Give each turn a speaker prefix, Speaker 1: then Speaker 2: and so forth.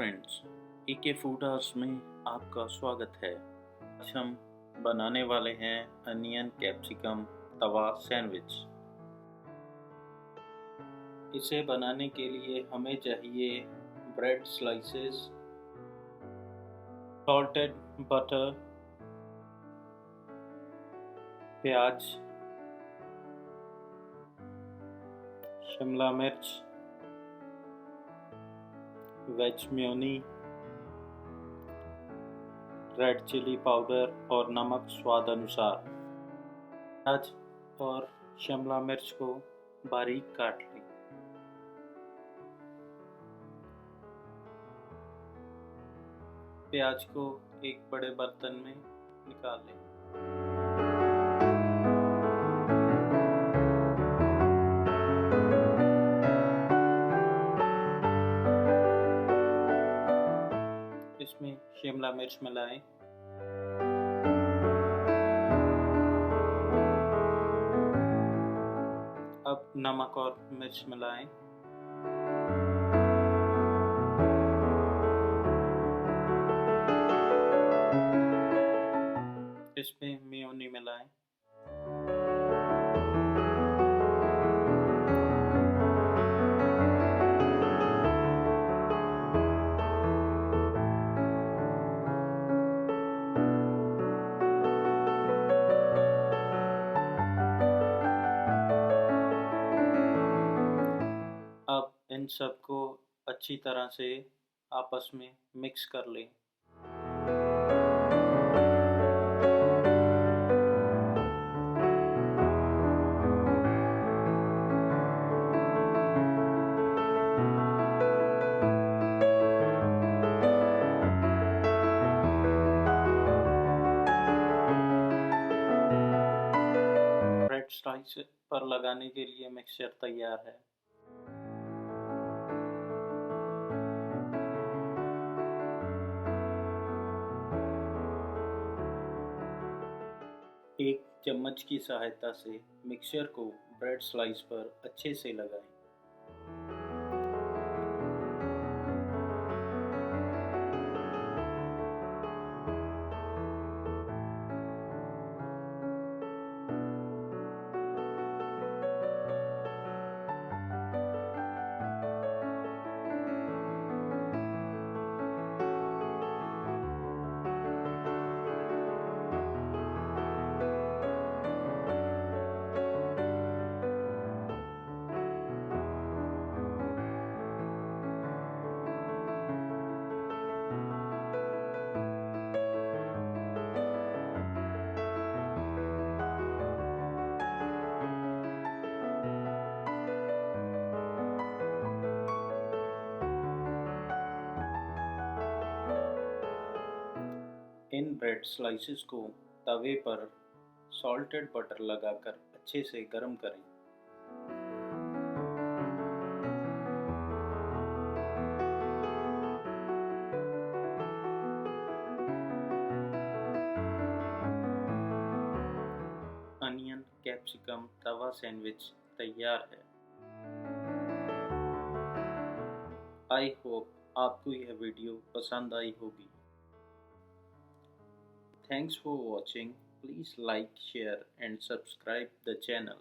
Speaker 1: Friends, A K. Food house में आपका स्वागत है। आज हम बनाने वाले हैं अनियन कैप्सिकम तवा सैंडविच। इसे बनाने के लिए हमें चाहिए ब्रेड स्लाइसेस, सॉल्टेड बटर, प्याज, शिमला मिर्च, veg mayonnaise, red chilli powder और नमक स्वाद अनुसार। प्याज और शिमला मिर्च को बारीक काट लें। प्याज को एक बड़े बर्तन में निकाल लें। इसमें शिमला मिर्च मिलाएं। अब नमक और मिर्च मिलाएं। इसमें मेयोनी मिलाएं। अब इन सबको अच्छी तरह से आपस में मिक्स कर लें। ब्रेड स्लाइस पर लगाने के लिए मिक्सचर तैयार है। एक चम्मच की सहायता से मिक्सचर को ब्रेड स्लाइस पर अच्छे से लगाएं। इन ब्रेड स्लाइसेस को तवे पर सॉल्टेड बटर लगाकर अच्छे से गर्म करें। अनियन कैप्सिकम तवा सैंडविच तैयार है। आई होप आपको यह वीडियो पसंद आई होगी। Thanks for watching. Please like, share and subscribe the channel.